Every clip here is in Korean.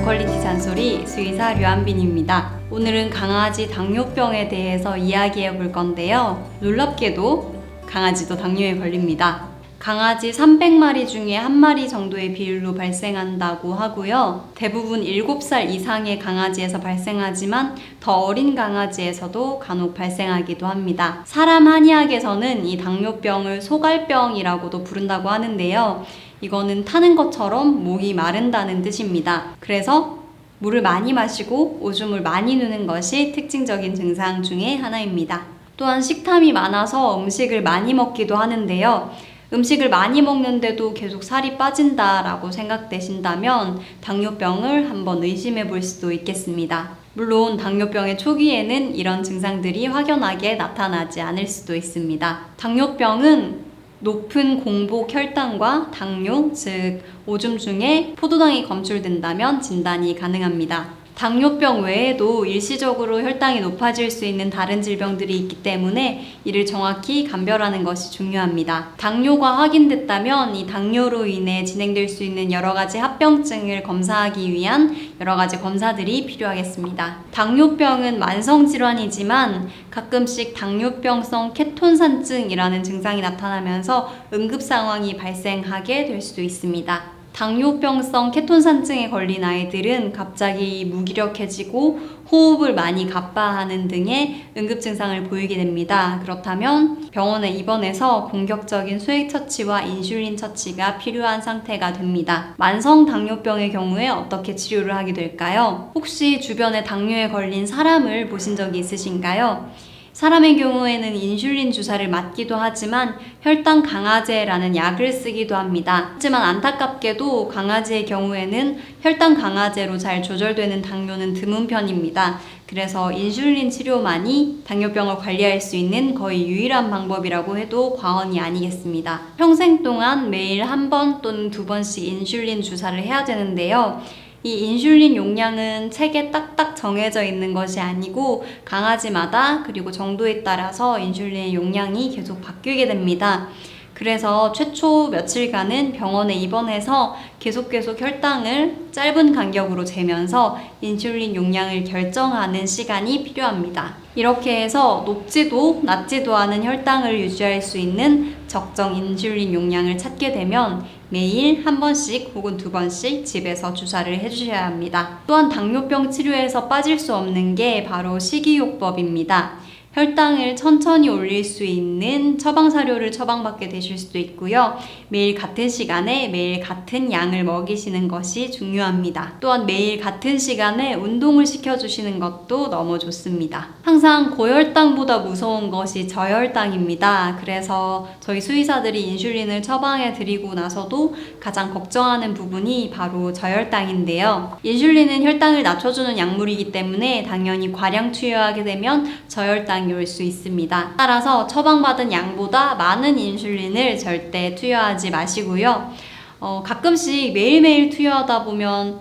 저퀄리티 잔소리 수의사 류한빈입니다. 오늘은 강아지 당뇨병에 대해서 이야기해 볼 건데요. 놀랍게도 강아지도 당뇨에 걸립니다. 강아지 300마리 중에 1마리 정도의 비율로 발생한다고 하고요. 대부분 7살 이상의 강아지에서 발생하지만 더 어린 강아지에서도 간혹 발생하기도 합니다. 사람 한의학에서는 이 당뇨병을 소갈병이라고도 부른다고 하는데요. 이거는 타는 것처럼 목이 마른다는 뜻입니다. 그래서 물을 많이 마시고 오줌을 많이 누는 것이 특징적인 증상 중에 하나입니다. 또한 식탐이 많아서 음식을 많이 먹기도 하는데요. 음식을 많이 먹는데도 계속 살이 빠진다라고 생각되신다면 당뇨병을 한번 의심해 볼 수도 있겠습니다. 물론 당뇨병의 초기에는 이런 증상들이 확연하게 나타나지 않을 수도 있습니다. 당뇨병은 높은 공복 혈당과 당뇨, 즉 오줌 중에 포도당이 검출된다면 진단이 가능합니다. 당뇨병 외에도 일시적으로 혈당이 높아질 수 있는 다른 질병들이 있기 때문에 이를 정확히 감별하는 것이 중요합니다. 당뇨가 확인됐다면 이 당뇨로 인해 진행될 수 있는 여러 가지 합병증을 검사하기 위한 여러 가지 검사들이 필요하겠습니다. 당뇨병은 만성질환이지만 가끔씩 당뇨병성 케톤산증이라는 증상이 나타나면서 응급 상황이 발생하게 될 수도 있습니다. 당뇨병성 케톤산증에 걸린 아이들은 갑자기 무기력해지고 호흡을 많이 가빠하는 등의 응급 증상을 보이게 됩니다. 그렇다면 병원에 입원해서 공격적인 수액 처치와 인슐린 처치가 필요한 상태가 됩니다. 만성 당뇨병의 경우에 어떻게 치료를 하게 될까요? 혹시 주변에 당뇨에 걸린 사람을 보신 적이 있으신가요? 사람의 경우에는 인슐린 주사를 맞기도 하지만 혈당 강화제라는 약을 쓰기도 합니다. 하지만 안타깝게도 강아지의 경우에는 혈당 강화제로 잘 조절되는 당뇨는 드문 편입니다. 그래서 인슐린 치료만이 당뇨병을 관리할 수 있는 거의 유일한 방법이라고 해도 과언이 아니겠습니다. 평생 동안 매일 1번 또는 2번씩 인슐린 주사를 해야 되는데요. 이 인슐린 용량은 책에 딱딱 정해져 있는 것이 아니고 강아지마다 그리고 정도에 따라서 인슐린의 용량이 계속 바뀌게 됩니다. 그래서 최초 며칠간은 병원에 입원해서 계속 혈당을 짧은 간격으로 재면서 인슐린 용량을 결정하는 시간이 필요합니다. 이렇게 해서 높지도 낮지도 않은 혈당을 유지할 수 있는 적정 인슐린 용량을 찾게 되면 매일 1번씩 혹은 2번씩 집에서 주사를 해주셔야 합니다. 또한 당뇨병 치료에서 빠질 수 없는 게 바로 식이요법입니다. 혈당을 천천히 올릴 수 있는 처방사료를 처방받게 되실 수도 있고요. 매일 같은 시간에 매일 같은 양을 먹이시는 것이 중요합니다. 또한 매일 같은 시간에 운동을 시켜주시는 것도 너무 좋습니다. 항상 고혈당보다 무서운 것이 저혈당입니다. 그래서 저희 수의사들이 인슐린을 처방해 드리고 나서도 가장 걱정하는 부분이 바로 저혈당인데요. 인슐린은 혈당을 낮춰주는 약물이기 때문에 당연히 과량 투여하게 되면 저혈당이 올 수 있습니다. 따라서 처방받은 양보다 많은 인슐린을 절대 투여하지 마시고요. 가끔씩 매일매일 투여하다 보면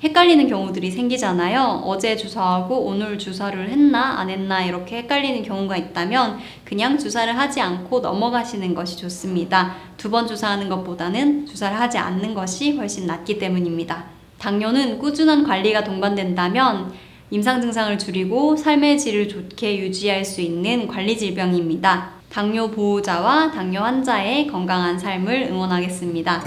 헷갈리는 경우들이 생기잖아요. 어제 주사하고 오늘 주사를 했나 안 했나 이렇게 헷갈리는 경우가 있다면 그냥 주사를 하지 않고 넘어가시는 것이 좋습니다. 2번 주사하는 것보다는 주사를 하지 않는 것이 훨씬 낫기 때문입니다. 당뇨는 꾸준한 관리가 동반된다면 임상 증상을 줄이고 삶의 질을 좋게 유지할 수 있는 관리 질병입니다. 당뇨 보호자와 당뇨 환자의 건강한 삶을 응원하겠습니다.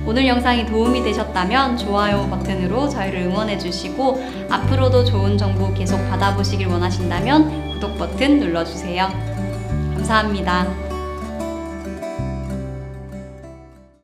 오늘 영상이 도움이 되셨다면 좋아요 버튼으로 저희를 응원해 주시고 앞으로도 좋은 정보 계속 받아보시길 원하신다면 구독 버튼 눌러주세요. 감사합니다.